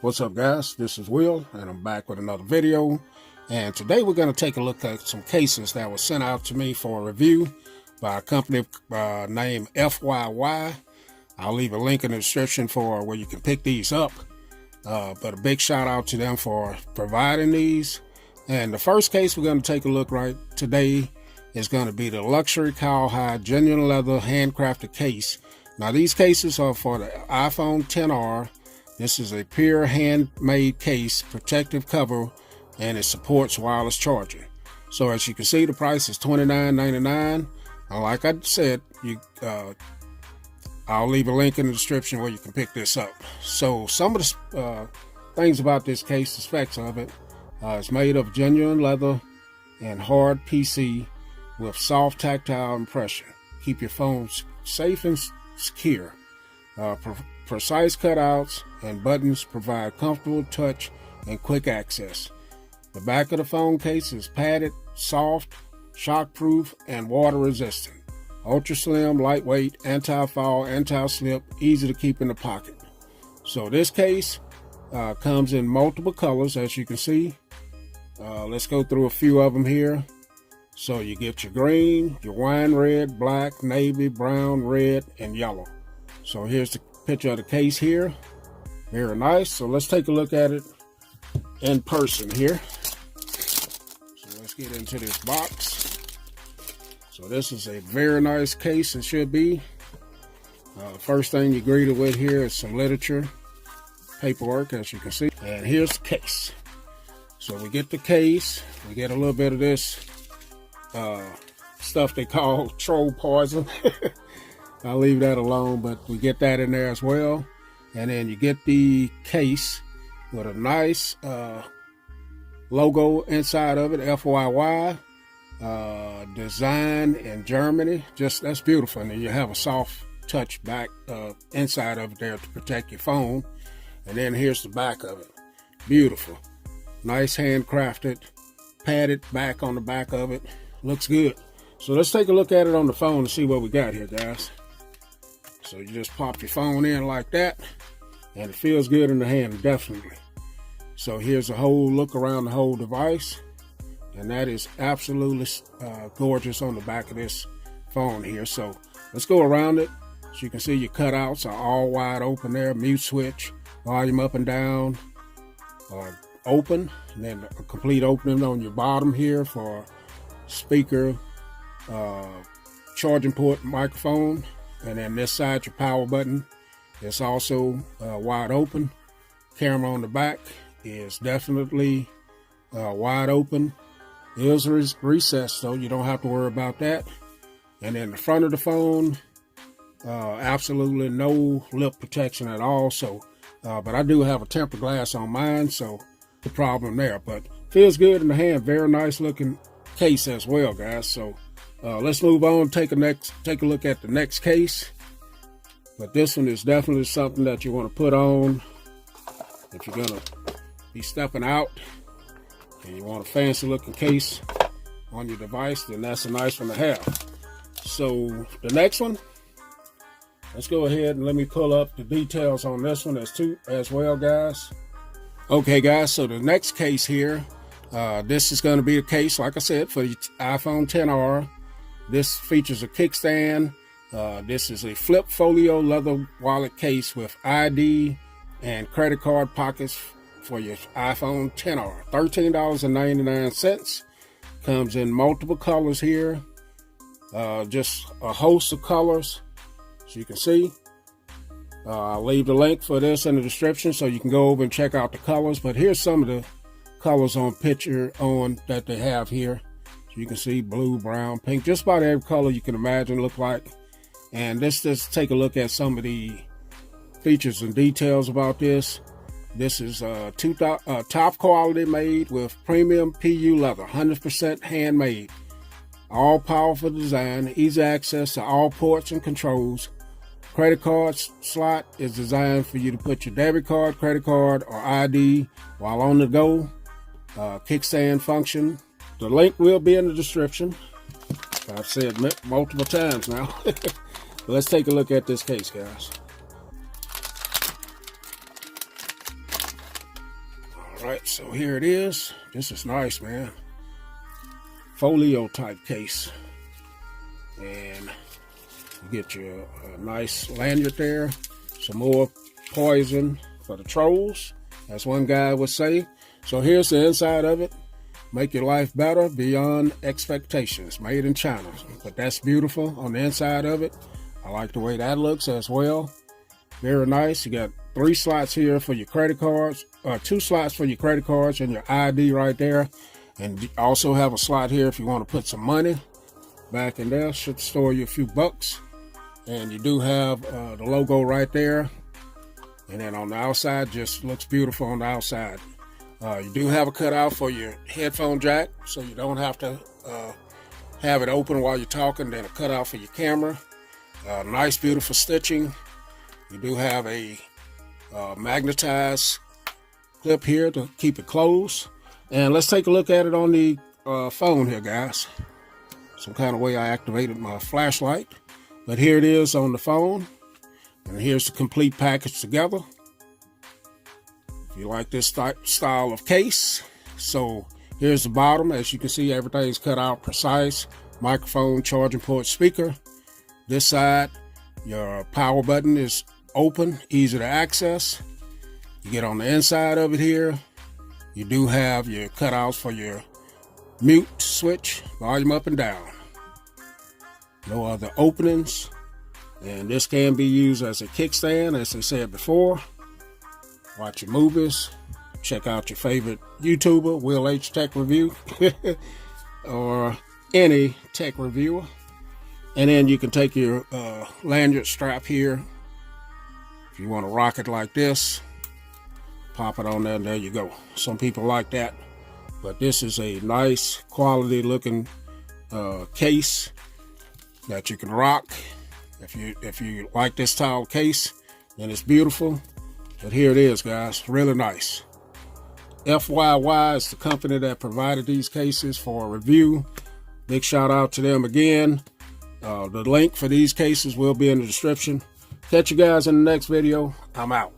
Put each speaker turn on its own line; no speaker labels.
What's up, guys? This is Will, and I'm back with another video. And today we're going to take a look at some cases that were sent out to me for a review by a company named FYY. I'll leave a link in the description for where you can pick these up. But a big shout out to them for providing these. And the first case we're going to take a look right today is going to be the luxury cowhide genuine leather handcrafted case. Now these cases are for the iPhone XR. This is a pure handmade case, protective cover, and it supports wireless charging. So as you can see, the price is $29.99. And like I said, I'll leave a link in the description where you can pick this up. So some of the things about this case, the specs of it, it's made of genuine leather and hard PC with soft tactile impression. Keep your phone safe and secure. Precise cutouts and buttons provide comfortable touch and quick access. The back of the phone case is padded, soft, shockproof, and water resistant. Ultra slim, lightweight, anti-fall, anti-slip, easy to keep in the pocket. So this case comes in multiple colors, as you can see. Let's go through a few of them here. So you get your green, your wine red, black, navy, brown, red, and yellow. So here's the picture of the case here. Very nice. So let's take a look at it in person here. So let's get into this box. So this is a very nice case. It should be. The first thing you're greeted with here is some literature, paperwork, as you can see. And here's the case. So we get the case. We get a little bit of this stuff they call troll poison. I'll leave that alone, but we get that in there as well. And then you get the case with a nice logo inside of it, FYY, designed in Germany. Just, that's beautiful. And then you have a soft touch back inside of it there to protect your phone. And then here's the back of it. Beautiful. Nice handcrafted, padded back on the back of it. Looks good. So let's take a look at it on the phone and see what we got here, guys. So you just pop your phone in like that, and it feels good in the hand, definitely. So here's a whole look around the whole device, and that is absolutely gorgeous on the back of this phone here. So let's go around it. As you can see, your cutouts are all wide open there. Mute switch, volume up and down, open, and then a complete opening on your bottom here for speaker, charging port, microphone. And then this side, your power button, is also wide open. Camera on the back is definitely wide open. It is recessed, so you don't have to worry about that. And then the front of the phone, absolutely no lip protection at all. So, but I do have a tempered glass on mine, so the problem there. But feels good in the hand. Very nice looking case as well, guys. So let's move on. Take a look at the next case. But this one is definitely something that you want to put on if you're gonna be stepping out and you want a fancy looking case on your device. Then that's a nice one to have. So the next one, let's go ahead and let me pull up the details on this one as well, guys. Okay, guys. So the next case here. This is going to be a case, like I said, for the iPhone XR. This features a kickstand. This is a flip folio leather wallet case with ID and credit card pockets for your iPhone XR. $13.99. Comes in multiple colors here. Just a host of colors, so you can see. I'll leave the link for this in the description so you can go over and check out the colors. But here's some of the colors on picture that they have here. So you can see blue, brown, pink, just about every color you can imagine look like. And let's just take a look at some of the features and details about this. This is top quality made with premium PU leather, 100% handmade. All powerful design, easy access to all ports and controls. Credit card slot is designed for you to put your debit card, credit card, or ID while on the go. Kickstand function. The link will be in the description. I've said multiple times now. Let's take a look at this case, guys. All right, so here it is. This is nice, man. Folio type case. And you get your nice lanyard there. Some more poison for the trolls, as one guy would say. So here's the inside of it. Make your life better beyond expectations. Made in China. But that's beautiful on the inside of it. I like the way that looks as well. Very nice. You got 3 slots here for your credit cards. 2 slots for your credit cards and your ID right there. And you also have a slot here if you want to put some money back in there. Should store you a few bucks. And you do have the logo right there. And then on the outside, just looks beautiful on the outside. You do have a cutout for your headphone jack, so you don't have to have it open while you're talking. Then a cutout for your camera. Nice, beautiful stitching. You do have a magnetized clip here to keep it closed. And let's take a look at it on the phone here, guys. Some kind of way I activated my flashlight. But here it is on the phone. And here's the complete package together. If you like this style of case. So here's the bottom. As you can see, everything's cut out precise. Microphone, charging port, speaker. This side, your power button is open, easy to access. You get on the inside of it here. You do have your cutouts for your mute switch, volume up and down. No other openings. And this can be used as a kickstand, as I said before. Watch your movies. Check out your favorite YouTuber, Will H Tech Review, or any tech reviewer. And then you can take your lanyard strap here. If you want to rock it like this, pop it on there, and there you go. Some people like that. But this is a nice, quality looking case that you can rock. If you like this style case, then it's beautiful. But here it is, guys. Really nice. FYY is the company that provided these cases for review. Big shout out to them again. The link for these cases will be in the description. Catch you guys in the next video. I'm out.